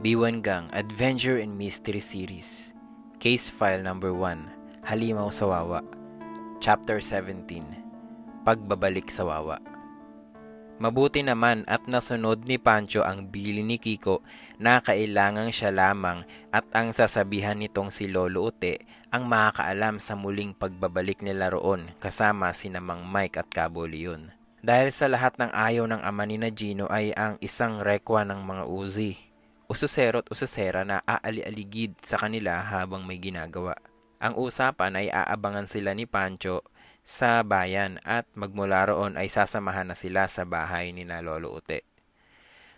B1 Gang Adventure and Mystery Series Case File Number 1 Halimaw sa Wawa Chapter 17 Pagbabalik sa Wawa. Mabuti naman at nasunod ni Pancho ang bili ni Kiko na kailangang siya lamang at ang sasabihan nitong si Lolo Ute ang makakaalam sa muling pagbabalik nila roon kasama sina Mang Mike at Cabo Leon. Dahil sa lahat ng ayaw ng ama ni na Gino ay ang isang rekwa ng mga Uzi, ususero at ususera na aali-aligid sa kanila habang may ginagawa. Ang usapan ay aabangan sila ni Pancho sa bayan at magmula roon ay sasamahan na sila sa bahay ni na Lolo Ute.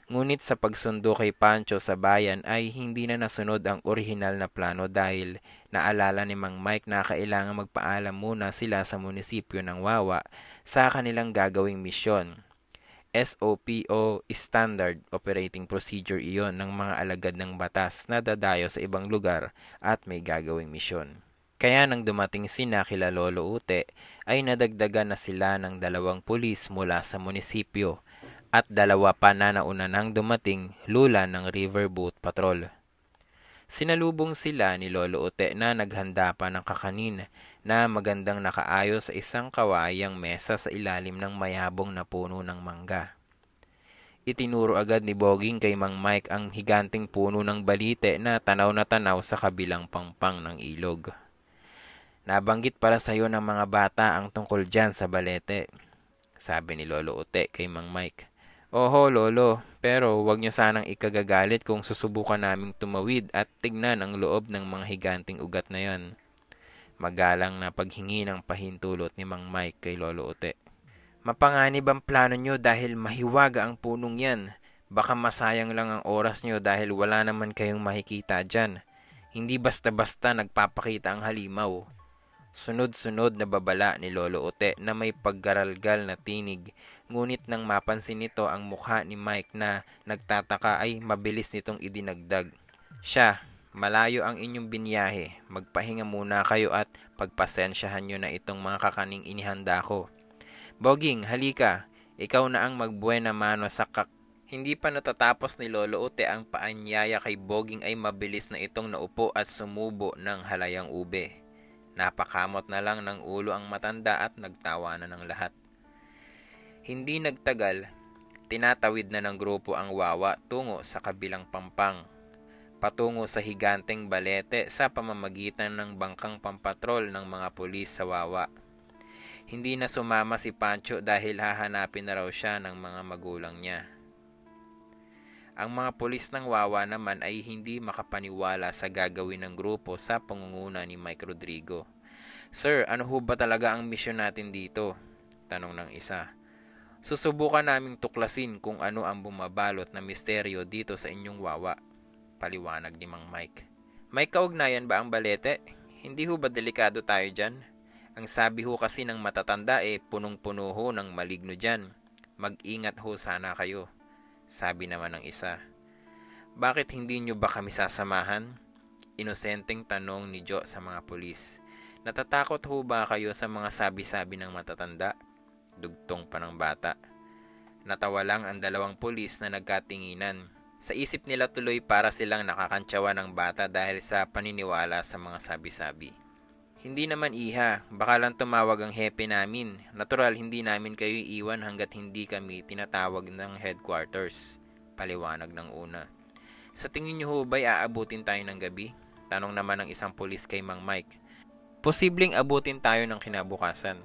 Ngunit sa pagsundo kay Pancho sa bayan ay hindi na nasunod ang orihinal na plano dahil naalala ni Mang Mike na kailangan magpaalam muna sila sa munisipyo ng Wawa sa kanilang gagawing misyon. SOP o Standard Operating Procedure iyon ng mga alagad ng batas na dadayo sa ibang lugar at may gagawing misyon. Kaya nang dumating sina kila Lolo Ute ay nadagdagan na sila ng 2 pulis mula sa munisipyo at 2 pa na nauna nang dumating lula ng Riverboat Patrol. Sinalubong sila ni Lolo Ute na naghanda pa ng kakanin na magandang nakaayos sa isang kawayang mesa sa ilalim ng mayabong na puno ng mangga. Itinuro agad ni Boging kay Mang Mike ang higanting puno ng balite na tanaw sa kabilang pangpang ng ilog. Nabanggit para sa iyo ng mga bata ang tungkol dyan sa balete, sabi ni Lolo Ute kay Mang Mike. Oho, Lolo, pero wag niyo sanang ikagagalit kung susubukan naming tumawid at tignan ang loob ng mga higanting ugat na yan. Magalang na paghingi ng pahintulot ni Mang Mike kay Lolo Ute. Mapanganib ang plano nyo dahil mahiwaga ang punong yan. Baka masayang lang ang oras nyo dahil wala naman kayong makikita dyan. Hindi basta-basta nagpapakita ang halimaw. Sunod-sunod na babala ni Lolo Ute na may paggaralgal na tinig, ngunit nang mapansin nito ang mukha ni Mike na nagtataka ay mabilis nitong idinagdag. Siya, malayo ang inyong binyahe, magpahinga muna kayo at pagpasensyahan nyo na itong mga kakaning inihanda ko. Boging, halika, ikaw na ang magbuena mano sa Hindi pa natatapos ni Lolo Ute ang paanyaya kay Boging ay mabilis na itong naupo at sumubo ng halayang ube. Napakamot na lang ng ulo ang matanda at nagtawanan ng lahat. Hindi nagtagal, tinatawid na ng grupo ang Wawa tungo sa kabilang pampang, patungo sa higanteng balete sa pamamagitan ng bangkang pampatrol ng mga pulis sa Wawa. Hindi na sumama si Pancho dahil hahanapin na raw siya ng mga magulang niya. Ang mga pulis ng Wawa naman ay hindi makapaniwala sa gagawin ng grupo sa pangunguna ni Mike Rodrigo. Sir, ano ho ba talaga ang misyon natin dito? Tanong ng isa. Susubukan naming tuklasin kung ano ang bumabalot na misteryo dito sa inyong Wawa. Paliwanag ni Mang Mike. May kaugnayan ba ang balete? Hindi ho ba delikado tayo dyan? Ang sabi ho kasi ng matatanda punong-puno ho ng maligno dyan. Mag-ingat ho sana kayo. Sabi naman ng isa. Bakit hindi nyo ba kami sasamahan? Inosenteng tanong ni Jo sa mga pulis. Natatakot ho ba kayo sa mga sabi-sabi ng matatanda? Dugtong pa ng bata. Natawa lang ang 2 pulis na nagkatinginan. Sa isip nila tuloy para silang nakakantsawa ng bata dahil sa paniniwala sa mga sabi-sabi. Hindi naman iha, baka lang tumawag ang hepe namin. Natural hindi namin kayo iiwan hanggat hindi kami tinatawag ng headquarters. Paliwanag ng una. Sa tingin niyo ho ba'y aabutin tayo ng gabi? Tanong naman ng isang pulis kay Mang Mike. Posibleng abutin tayo ng kinabukasan.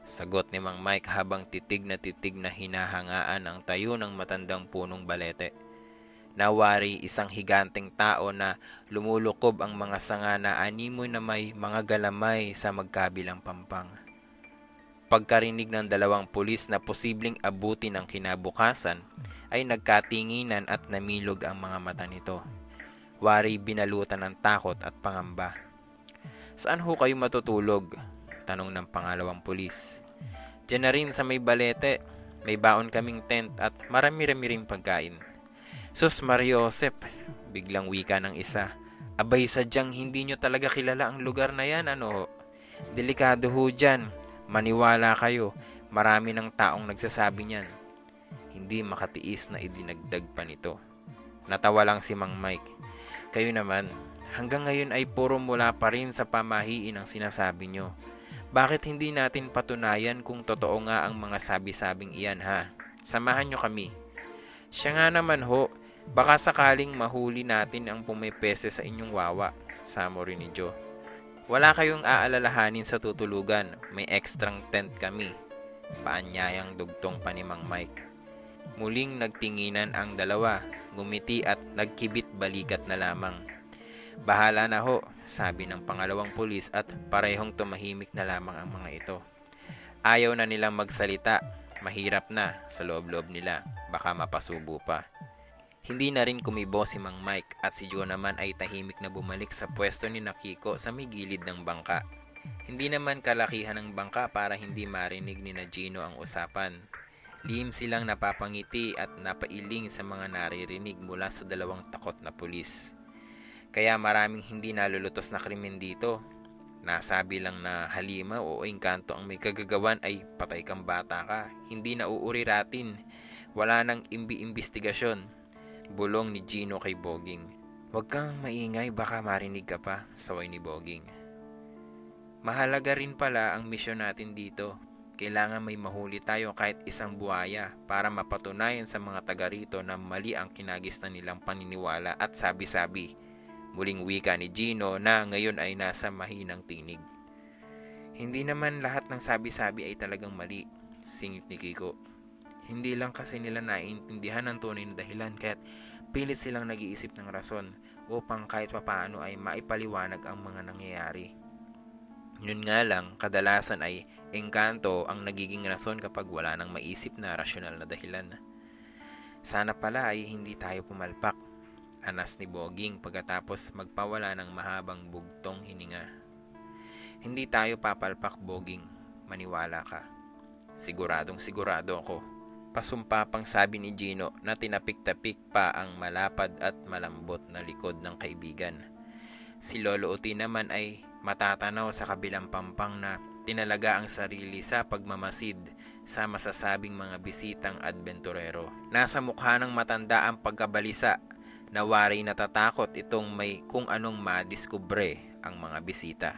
Sagot ni Mang Mike habang titig na hinahangaan ang tayo ng matandang punong balete. Nawari isang higanteng tao na lumulukob ang mga sanga na animoy na may mga galamay sa magkabilang pampang. Pagkarinig ng 2 pulis na posibleng abutin ng kinabukasan, ay nagkatinginan at namilog ang mga mata nito. Wari binalutan ng takot at pangamba. Saan ho kayo matutulog? Tanong ng pangalawang pulis. Diyan na rin sa may balete, may baon kaming tent at marami-rami ring pagkain. Sus Mariosep, biglang wika ng isa. Abay sadyang hindi nyo talaga kilala ang lugar na yan, ano? Delikado ho dyan. Maniwala kayo, marami ng taong nagsasabi niyan. Hindi makatiis na idinagdag pa nito. Natawa lang si Mang Mike. Kayo naman, hanggang ngayon ay puro mula pa rin sa pamahiin ang sinasabi nyo. Bakit hindi natin patunayan kung totoo nga ang mga sabi-sabing iyan ha? Samahan nyo kami. Siya nga naman ho, baka sakaling mahuli natin ang pumipese sa inyong wawa, summary ni Joe. Wala kayong aalalahanin sa tutulugan, may ekstrang tent kami. Paanyayang dugtong pa ni Mang Mike. Muling nagtinginan ang dalawa, ngumiti at nagkibit balikat na lamang. Bahala na ho, sabi ng pangalawang pulis at parehong tumahimik na lamang ang mga ito. Ayaw na nilang magsalita, mahirap na sa loob-loob nila, baka mapasubo pa. Hindi na rin kumibo si Mang Mike at si Joe naman ay tahimik na bumalik sa pwesto ni Nakiko sa may gilid ng bangka. Hindi naman kalakihan ng bangka para hindi marinig ni na Gino ang usapan. Lihim silang napapangiti at napailing sa mga naririnig mula sa dalawang takot na pulis. Kaya maraming hindi nalulutos na krimen dito. Nasabi lang na halimaw o engkanto ang may kagagawan ay patay kang bata ka. Hindi na uuriratin. Wala nang imbestigasyon. Bulong ni Gino kay Boging. Huwag kang maingay, baka marinig ka pa, saway ni Boging. Mahalaga rin pala ang misyon natin dito. Kailangan may mahuli tayo kahit isang buhaya para mapatunayan sa mga taga rito na mali ang kinagisnan nilang paniniwala at sabi-sabi. Muling wika ni Gino na ngayon ay nasa mahinang tinig. Hindi naman lahat ng sabi-sabi ay talagang mali, singit ni Kiko. Hindi lang kasi nila naiintindihan ang tunay na dahilan kaya't pilit silang nag-iisip ng rason upang kahit papaano ay maipaliwanag ang mga nangyayari. Yun nga lang, kadalasan ay engkanto ang nagiging rason kapag wala nang maisip na rasyonal na dahilan. Sana pala ay hindi tayo pumalpak, anas ni Boging pagkatapos magpawala ng mahabang bugtong hininga. Hindi tayo papalpak, Boging, maniwala ka. Siguradong sigurado ako. Pasumpapang sabi ni Gino na tinapik-tapik pa ang malapad at malambot na likod ng kaibigan. Si Lolo Uti naman ay matatanaw sa kabilang pampang na tinalaga ang sarili sa pagmamasid sa masasabing mga bisitang adventurero. Nasa mukha ng matanda ang pagkabalisa na waray natatakot itong may kung anong madiskubre ang mga bisita.